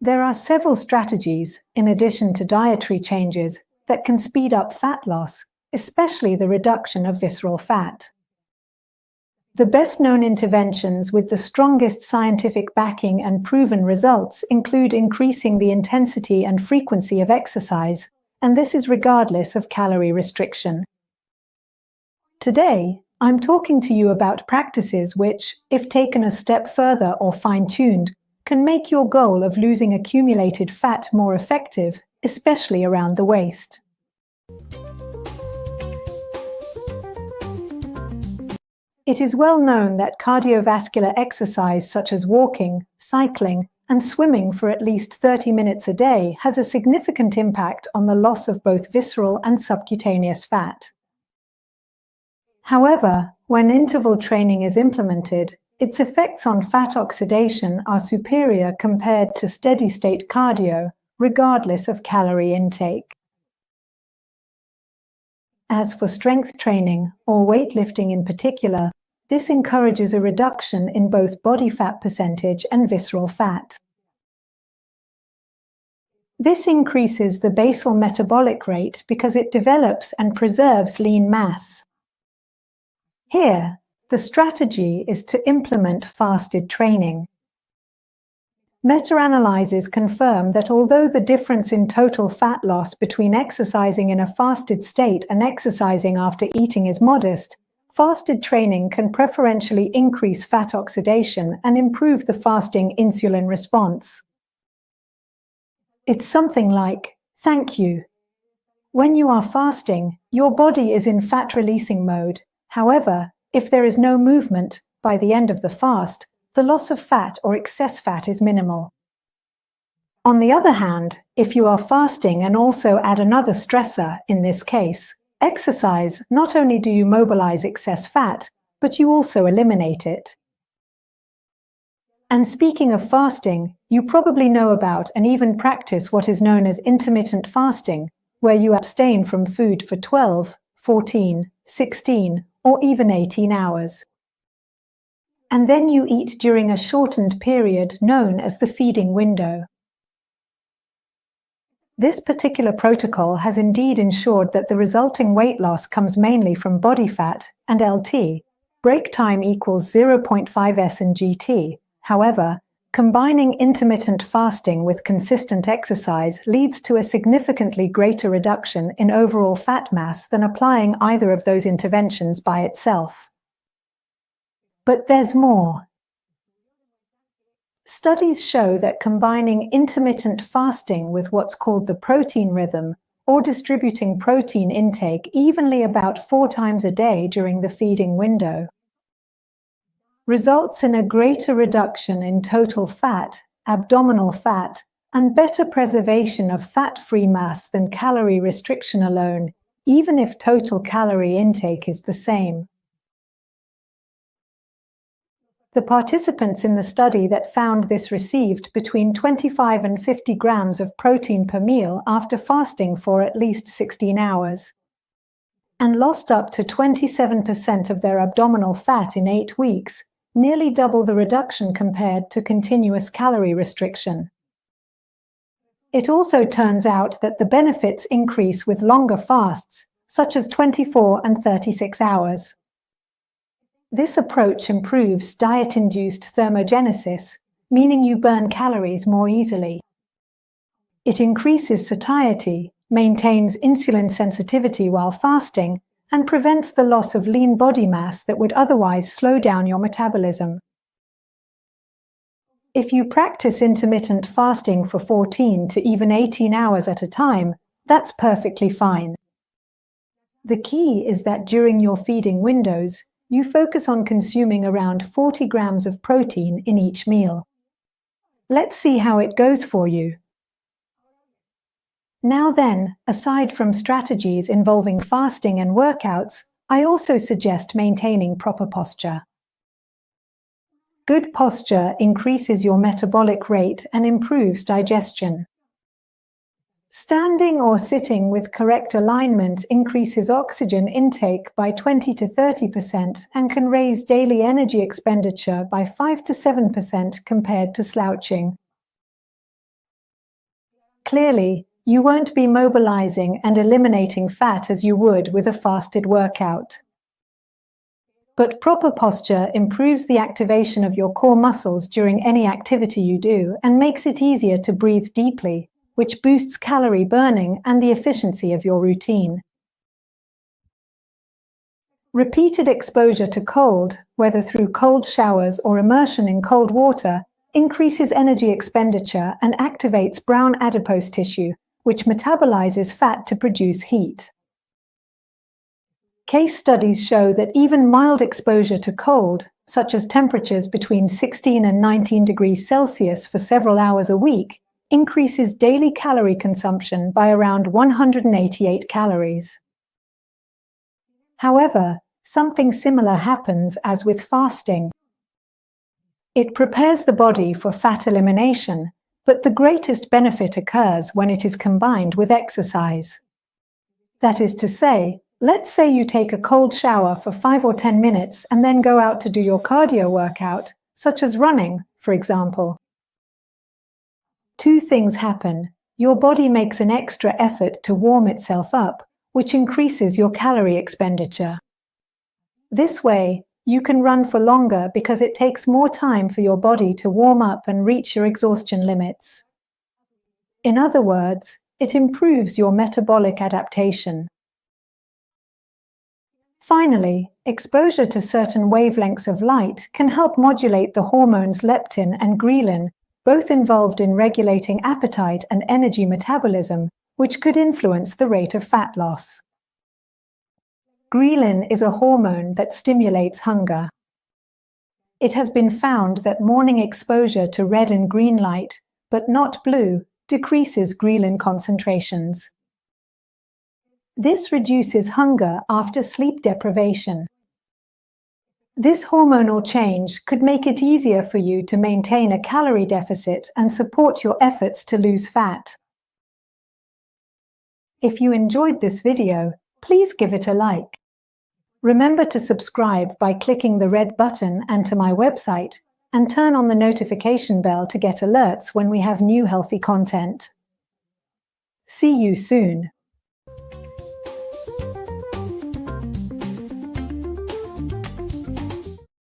There are several strategies, in addition to dietary changes, that can speed up fat loss, especially the reduction of visceral fat. The best-known interventions with the strongest scientific backing and proven results include increasing the intensity and frequency of exercise, and this is regardless of calorie restriction. Today, I'm talking to you about practices which, if taken a step further or fine-tuned, can make your goal of losing accumulated fat more effective, especially around the waist. It is well known that cardiovascular exercise such as walking, cycling, and swimming for at least 30 minutes a day has a significant impact on the loss of both visceral and subcutaneous fat. However, when interval training is implemented, its effects on fat oxidation are superior compared to steady-state cardio, regardless of calorie intake. As for strength training, or weightlifting in particular, this encourages a reduction in both body fat percentage and visceral fat. This increases the basal metabolic rate because it develops and preserves lean mass. Here, the strategy is to implement fasted training. Meta-analyses confirm that although the difference in total fat loss between exercising in a fasted state and exercising after eating is modest, fasted training can preferentially increase fat oxidation and improve the fasting insulin response. It's something like, "Thank you." When you are fasting, your body is in fat-releasing mode. However, if there is no movement, by the end of the fast, the loss of fat or excess fat is minimal. On the other hand, if you are fasting and also add another stressor, in this case, exercise, not only do you mobilize excess fat, but you also eliminate it. And speaking of fasting, you probably know about and even practice what is known as intermittent fasting, where you abstain from food for 12, 14, 16, or even 18 hours. And then you eat during a shortened period known as the feeding window. This particular protocol has indeed ensured that the resulting weight loss comes mainly from body fat and LT. Break time equals 0.5 S and GT. However, combining intermittent fasting with consistent exercise leads to a significantly greater reduction in overall fat mass than applying either of those interventions by itself. But there's more. Studies show that combining intermittent fasting with what's called the protein rhythm, or distributing protein intake evenly about 4 times a day during the feeding window, results in a greater reduction in total fat, abdominal fat, and better preservation of fat-free mass than calorie restriction alone, even if total calorie intake is the same. The participants in the study that found this received between 25 and 50 grams of protein per meal after fasting for at least 16 hours, and lost up to 27% of their abdominal fat in 8 weeks, nearly double the reduction compared to continuous calorie restriction. It also turns out that the benefits increase with longer fasts, such as 24 and 36 hours. This approach improves diet-induced thermogenesis, meaning you burn calories more easily. It increases satiety, maintains insulin sensitivity while fasting, and prevents the loss of lean body mass that would otherwise slow down your metabolism. If you practice intermittent fasting for 14 to even 18 hours at a time, that's perfectly fine. The key is that during your feeding windows, you focus on consuming around 40 grams of protein in each meal. Let's see how it goes for you. Now then, aside from strategies involving fasting and workouts, I also suggest maintaining proper posture. Good posture increases your metabolic rate and improves digestion. Standing or sitting with correct alignment increases oxygen intake by 20 to 30% and can raise daily energy expenditure by 5 to 7% compared to slouching. Clearly, you won't be mobilizing and eliminating fat as you would with a fasted workout. But proper posture improves the activation of your core muscles during any activity you do and makes it easier to breathe deeply, which boosts calorie burning and the efficiency of your routine. Repeated exposure to cold, whether through cold showers or immersion in cold water, increases energy expenditure and activates brown adipose tissue, which metabolizes fat to produce heat. Case studies show that even mild exposure to cold, such as temperatures between 16 and 19 degrees Celsius for several hours a week, increases daily calorie consumption by around 188 calories. However, something similar happens as with fasting. It prepares the body for fat elimination, but the greatest benefit occurs when it is combined with exercise. That is to say, let's say you take a cold shower for 5 or 10 minutes and then go out to do your cardio workout, such as running, for example. Two things happen. Your body makes an extra effort to warm itself up, which increases your calorie expenditure. This way, you can run for longer because it takes more time for your body to warm up and reach your exhaustion limits. In other words, it improves your metabolic adaptation. Finally, exposure to certain wavelengths of light can help modulate the hormones leptin and ghrelin, both involved in regulating appetite and energy metabolism, which could influence the rate of fat loss. Ghrelin is a hormone that stimulates hunger. It has been found that morning exposure to red and green light, but not blue, decreases ghrelin concentrations. This reduces hunger after sleep deprivation. This hormonal change could make it easier for you to maintain a calorie deficit and support your efforts to lose fat. If you enjoyed this video, please give it a like. Remember to subscribe by clicking the red button and to my website, and turn on the notification bell to get alerts when we have new healthy content. See you soon.